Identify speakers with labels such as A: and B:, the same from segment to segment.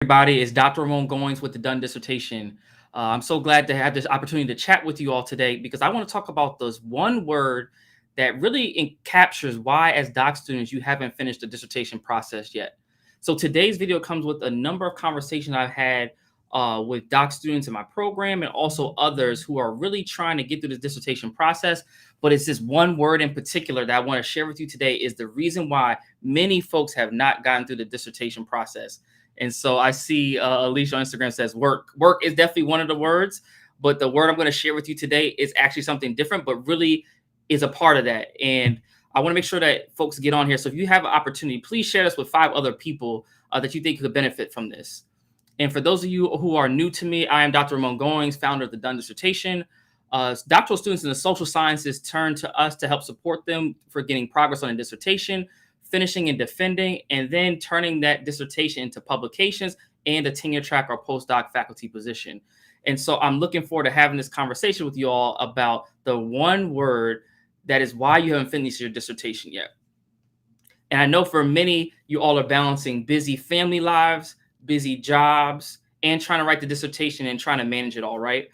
A: Everybody, it's Dr. Ramon Goings with the Done Dissertation. I'm so glad to have this opportunity to chat with you all today because I want to talk about this one word that really captures why, as doc students, you haven't finished the dissertation process yet. So today's video comes with a number of conversations I've had with doc students in my program and also others who are really trying to get through this dissertation process. But it's this one word in particular that I want to share with you today is the reason why many folks have not gotten through the dissertation process. And so I see Alicia on Instagram says work. Work is definitely one of the words, but the word I'm going to share with you today is actually something different, but really is a part of that. And I want to make sure that folks get on here. So if you have an opportunity, please share this with 5 other people that you think could benefit from this. And for those of you who are new to me, I am Dr. Ramon Goings, founder of the Done Dissertation. Doctoral students in the social sciences turn to us to help support them for getting progress on a dissertation, finishing and defending, and then turning that dissertation into publications and a tenure track or postdoc faculty position. And so I'm looking forward to having this conversation with you all about the one word that is why you haven't finished your dissertation yet. And I know for many, you all are balancing busy family lives, busy jobs, and trying to write the dissertation and trying to manage it all, right?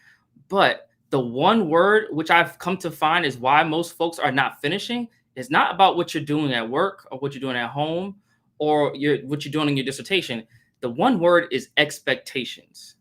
A: But the one word, which I've come to find is why most folks are not finishing, it's not about what you're doing at work or what you're doing at home or what you're doing in your dissertation. The one word is expectations.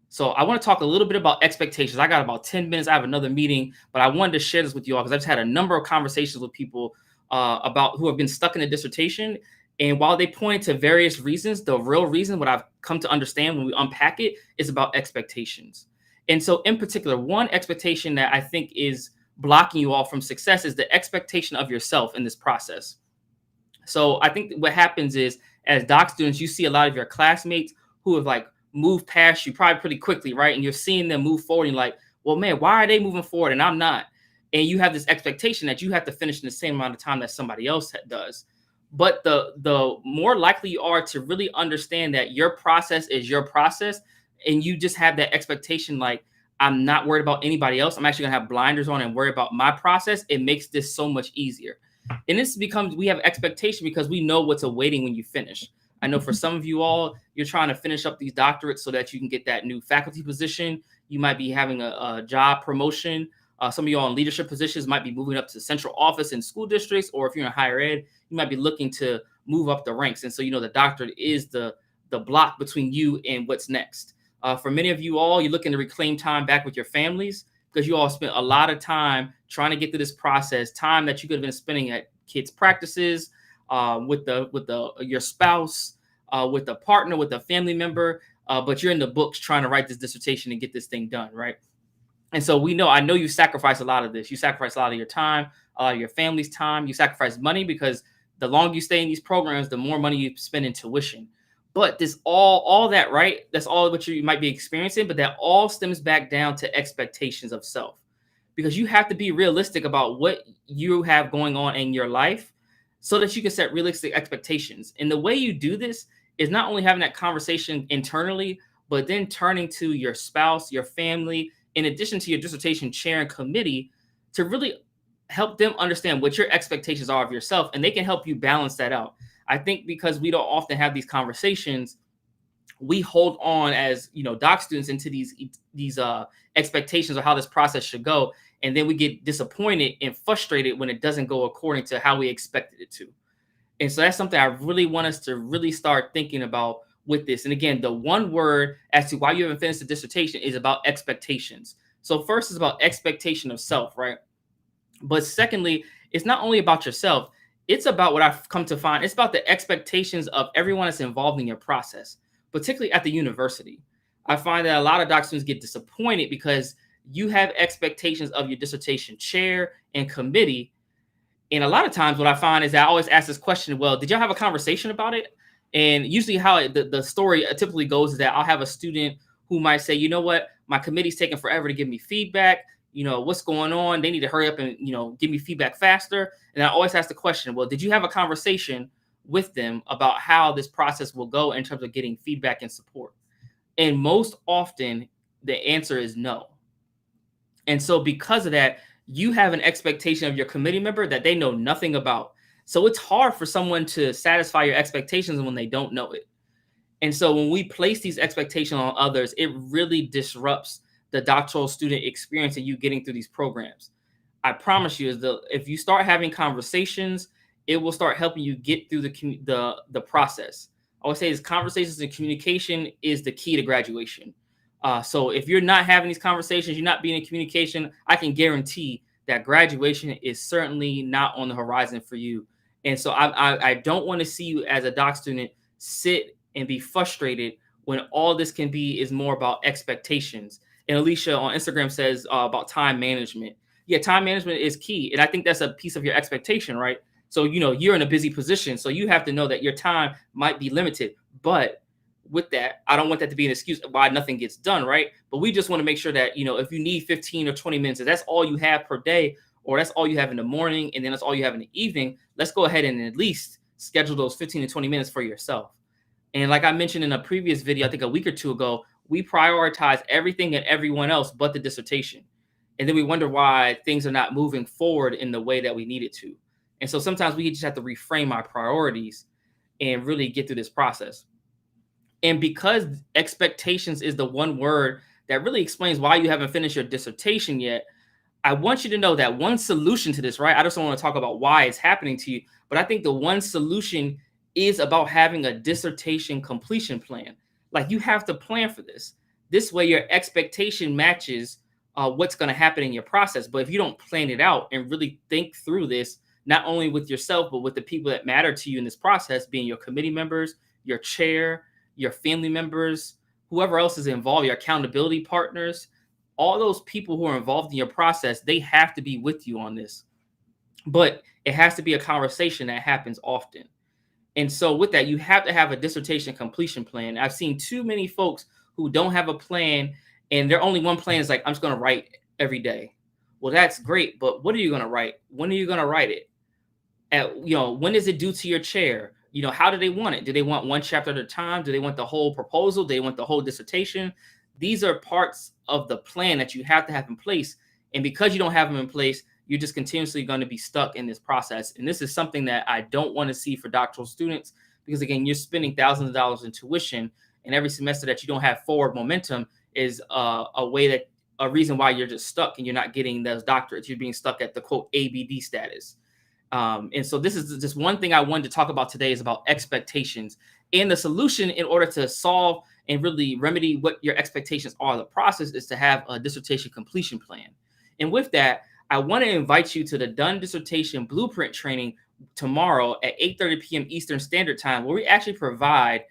A: So I want to talk a little bit about expectations. I got about 10 minutes. I have another meeting, but I wanted to share this with you all because I've just had a number of conversations with people about who have been stuck in a dissertation. And while they point to various reasons, the real reason, what I've come to understand when we unpack it, is about expectations. And so in particular, one expectation that I think is blocking you all from success is the expectation of yourself in this process. So I think what happens is, as doc students, you see a lot of your classmates who have like moved past you probably pretty quickly, right? And you're seeing them move forward and you're like, well, man, why are they moving forward and I'm not? And you have this expectation that you have to finish in the same amount of time that somebody else does. But the more likely you are to really understand that your process is your process, and you just have that expectation like, I'm not worried about anybody else. I'm actually gonna have blinders on and worry about my process. It makes this so much easier. And this becomes, we have expectation because we know what's awaiting when you finish. I know for some of you all, you're trying to finish up these doctorates so that you can get that new faculty position. You might be having a job promotion. Some of you all in leadership positions might be moving up to central office in school districts, or if you're in higher ed, you might be looking to move up the ranks. And so, the doctorate is the block between you and what's next. For many of you all, you're looking to reclaim time back with your families because you all spent a lot of time trying to get through this process, time that you could have been spending at kids' practices, with your spouse, with a partner, with a family member, but you're in the books trying to write this dissertation and get this thing done, right? And so I know you sacrifice a lot of this. You sacrifice a lot of your time, a lot of your family's time. You sacrifice money because the longer you stay in these programs, the more money you spend in tuition. But this all that, right? That's all what you might be experiencing, but that all stems back down to expectations of self. Because you have to be realistic about what you have going on in your life so that you can set realistic expectations. And the way you do this is not only having that conversation internally, but then turning to your spouse, your family, in addition to your dissertation chair and committee, to really help them understand what your expectations are of yourself, and they can help you balance that out. I think because we don't often have these conversations, we hold on as doc students into these expectations of how this process should go, and then we get disappointed and frustrated when it doesn't go according to how we expected it to. And so that's something I really want us to really start thinking about with this. And again, the one word as to why you haven't finished the dissertation is about expectations. So first is about expectation of self, right? But secondly, it's not only about yourself. It's about what I've come to find. It's about the expectations of everyone that's involved in your process, particularly at the university. I find that a lot of doc students get disappointed because you have expectations of your dissertation chair and committee. And a lot of times what I find is that I always ask this question, well, did y'all have a conversation about it? And usually how the story typically goes is that I'll have a student who might say, you know what, my committee's taking forever to give me feedback. What's going on? They need to hurry up and, give me feedback faster. And I always ask the question, well, did you have a conversation with them about how this process will go in terms of getting feedback and support? And most often the answer is no. And so because of that, you have an expectation of your committee member that they know nothing about. So it's hard for someone to satisfy your expectations when they don't know it. And so when we place these expectations on others, it really disrupts the doctoral student experience and you getting through these programs. I promise you, if you start having conversations, it will start helping you get through the process. I always say is conversations and communication is the key to graduation. So if you're not having these conversations, you're not being in communication, I can guarantee that graduation is certainly not on the horizon for you. And so I don't want to see you as a doc student sit and be frustrated when all this can be is more about expectations. And Alicia on Instagram says about time management. Yeah, time management is key. And I think that's a piece of your expectation, right? So, you're in a busy position. So you have to know that your time might be limited. But with that, I don't want that to be an excuse why nothing gets done, right? But we just want to make sure that, if you need 15 or 20 minutes, if that's all you have per day, or that's all you have in the morning, and then that's all you have in the evening, let's go ahead and at least schedule those 15 to 20 minutes for yourself. And like I mentioned in a previous video, I think a week or two ago, we prioritize everything and everyone else but the dissertation. And then we wonder why things are not moving forward in the way that we need it to. And so sometimes we just have to reframe our priorities and really get through this process. And because expectations is the one word that really explains why you haven't finished your dissertation yet, I want you to know that one solution to this, right? I just don't want to talk about why it's happening to you, but I think the one solution is about having a dissertation completion plan. Like you have to plan for this. This way, your expectation matches what's going to happen in your process. But if you don't plan it out and really think through this, not only with yourself, but with the people that matter to you in this process, being your committee members, your chair, your family members, whoever else is involved, your accountability partners, all those people who are involved in your process, they have to be with you on this. But it has to be a conversation that happens often. And so with that, you have to have a dissertation completion plan. I've seen too many folks who don't have a plan and their only one plan is like, I'm just going to write every day. Well, that's great. But what are you going to write? When are you going to write it? When is it due to your chair? How do they want it? Do they want one chapter at a time? Do they want the whole proposal? Do they want the whole dissertation? These are parts of the plan that you have to have in place. And because you don't have them in place, you're just continuously going to be stuck in this process. And this is something that I don't want to see for doctoral students, because again, you're spending thousands of dollars in tuition, and every semester that you don't have forward momentum is a reason why you're just stuck and you're not getting those doctorates. You're being stuck at the quote ABD status. And so this is just one thing I wanted to talk about today is about expectations and the solution in order to solve and really remedy what your expectations are. The process is to have a dissertation completion plan. And with that, I want to invite you to the Done Dissertation Blueprint training tomorrow at 8:30 p.m. Eastern Standard Time, where we actually provide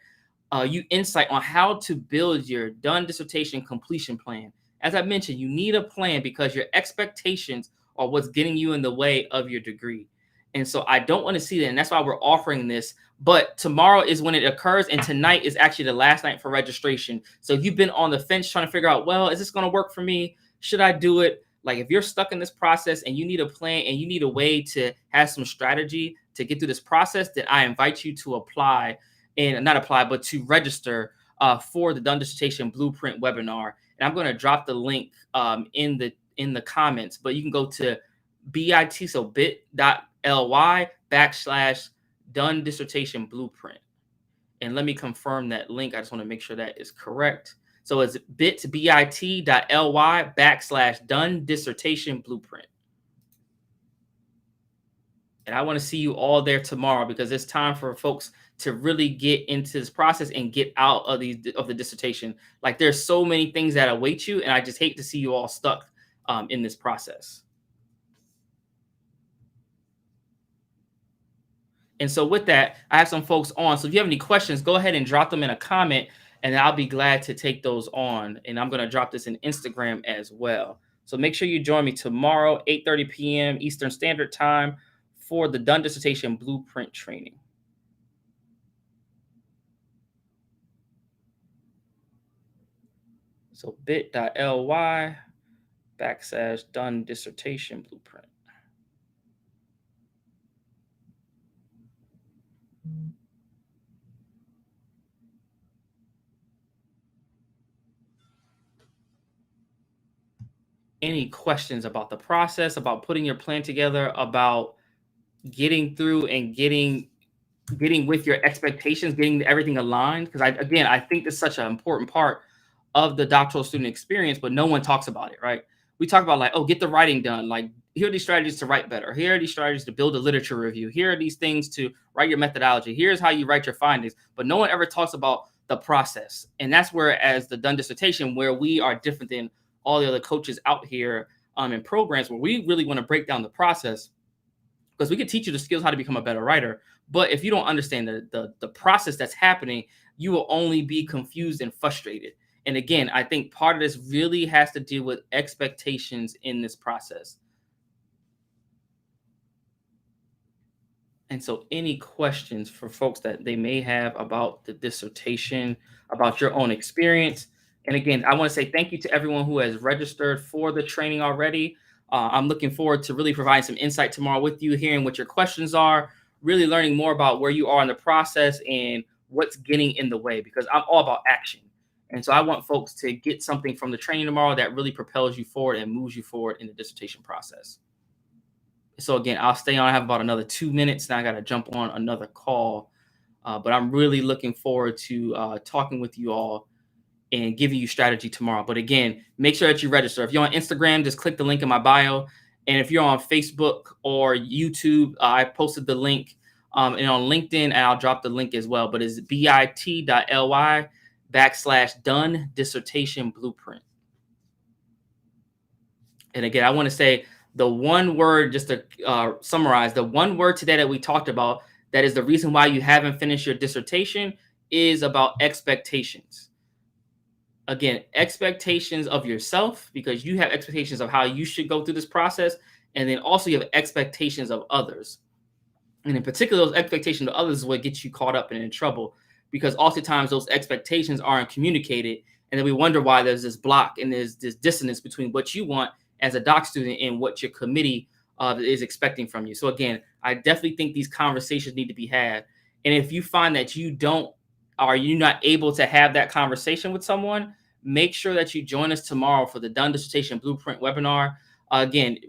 A: you insight on how to build your Done Dissertation completion plan. As I mentioned, you need a plan because your expectations are what's getting you in the way of your degree. And so I don't want to see that. And that's why we're offering this. But tomorrow is when it occurs. And tonight is actually the last night for registration. So if you've been on the fence trying to figure out, well, is this going to work for me? Should I do it? Like if you're stuck in this process and you need a plan and you need a way to have some strategy to get through this process, then I invite you to apply and not apply, but to register for the Done Dissertation Blueprint webinar. And I'm going to drop the link in the comments, but you can go to bit.ly/Done Dissertation Blueprint. And let me confirm that link. I just want to make sure that is correct. So it's bit.ly/Done Dissertation Blueprint. And I want to see you all there tomorrow because it's time for folks to really get into this process and get out of the dissertation. Like there's so many things that await you, and I just hate to see you all stuck in this process. And so with that, I have some folks on. So if you have any questions, go ahead and drop them in a comment, and I'll be glad to take those on. And I'm going to drop this in Instagram as well. So make sure you join me tomorrow, 8:30 p.m. Eastern Standard Time for the Done Dissertation Blueprint training. So bit.ly/Done Dissertation Blueprint. Any questions about the process, about putting your plan together, about getting through and getting getting with your expectations, getting everything aligned. Because I think that's such an important part of the doctoral student experience, but no one talks about it, right? We talk about like, oh, get the writing done. Like, here are these strategies to write better. Here are these strategies to build a literature review. Here are these things to write your methodology. Here's how you write your findings. But no one ever talks about the process. And that's where, as the Done Dissertation, where we are different than all the other coaches out here in programs, where we really want to break down the process, because we can teach you the skills how to become a better writer. But if you don't understand the process that's happening, you will only be confused and frustrated. And again, I think part of this really has to deal with expectations in this process. And so, any questions for folks that they may have about the dissertation, about your own experience? And again, I want to say thank you to everyone who has registered for the training already. I'm looking forward to really providing some insight tomorrow with you, hearing what your questions are, really learning more about where you are in the process and what's getting in the way, because I'm all about action. And so I want folks to get something from the training tomorrow that really propels you forward and moves you forward in the dissertation process. So again, I'll stay on. I have about another 2 minutes. Now I got to jump on another call. But I'm really looking forward to talking with you all and giving you strategy tomorrow. But again, make sure that you register. If you're on Instagram, just click the link in my bio. And if you're on Facebook or YouTube, I posted the link. And on LinkedIn, and I'll drop the link as well. But it's bit.ly/Done Dissertation Blueprint. And again, I want to say the one word, just to summarize, the one word today that we talked about that is the reason why you haven't finished your dissertation is about expectations. Again, expectations of yourself, because you have expectations of how you should go through this process. And then also you have expectations of others. And in particular, those expectations of others is what gets you caught up and in trouble, because oftentimes those expectations aren't communicated. And then we wonder why there's this block and there's this dissonance between what you want as a doc student and what your committee is expecting from you. So again, I definitely think these conversations need to be had. And if you find that you're not able to have that conversation with someone, make sure that you join us tomorrow for the Done Dissertation Blueprint Webinar. Again,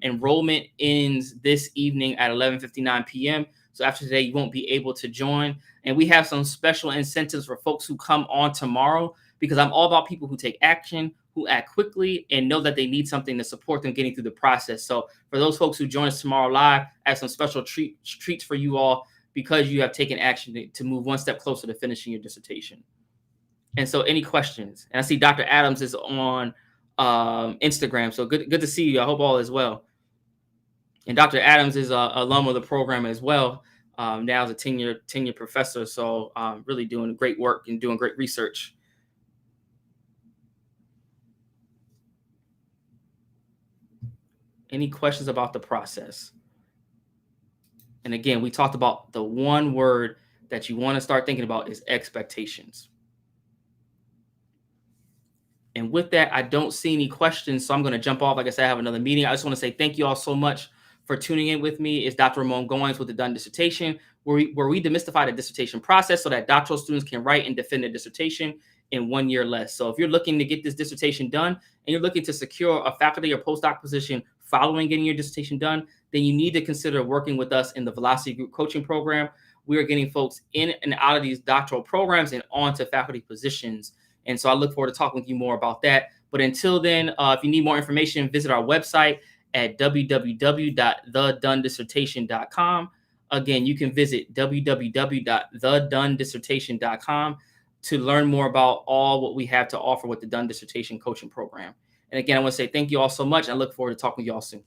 A: enrollment ends this evening at 11:59 p.m. So after today, you won't be able to join. And we have some special incentives for folks who come on tomorrow, because I'm all about people who take action, who act quickly, and know that they need something to support them getting through the process. So for those folks who join us tomorrow live, I have some special treats for you all, because you have taken action to move one step closer to finishing your dissertation. And so any questions? And I see Dr. Adams is on Instagram. So good to see you. I hope all is well. And Dr. Adams is a alum of the program as well. Now as a tenured professor. So really doing great work and doing great research. Any questions about the process? And again, we talked about the one word that you want to start thinking about is expectations. And with that, I don't see any questions, so I'm going to jump off. Like I said, I have another meeting. I just want to say thank you all so much for tuning in with me. It's Dr. Ramon Goins with the Done Dissertation, where we demystify the dissertation process so that doctoral students can write and defend a dissertation in 1 year less. So if you're looking to get this dissertation done and you're looking to secure a faculty or postdoc position following getting your dissertation done, then you need to consider working with us in the Velocity Group Coaching Program. We are getting folks in and out of these doctoral programs and onto faculty positions. And so I look forward to talking with you more about that. But until then, if you need more information, visit our website at www.thedonedissertation.com. Again, you can visit www.thedonedissertation.com to learn more about all what we have to offer with the Done Dissertation Coaching Program. And again, I want to say thank you all so much. I look forward to talking with you all soon.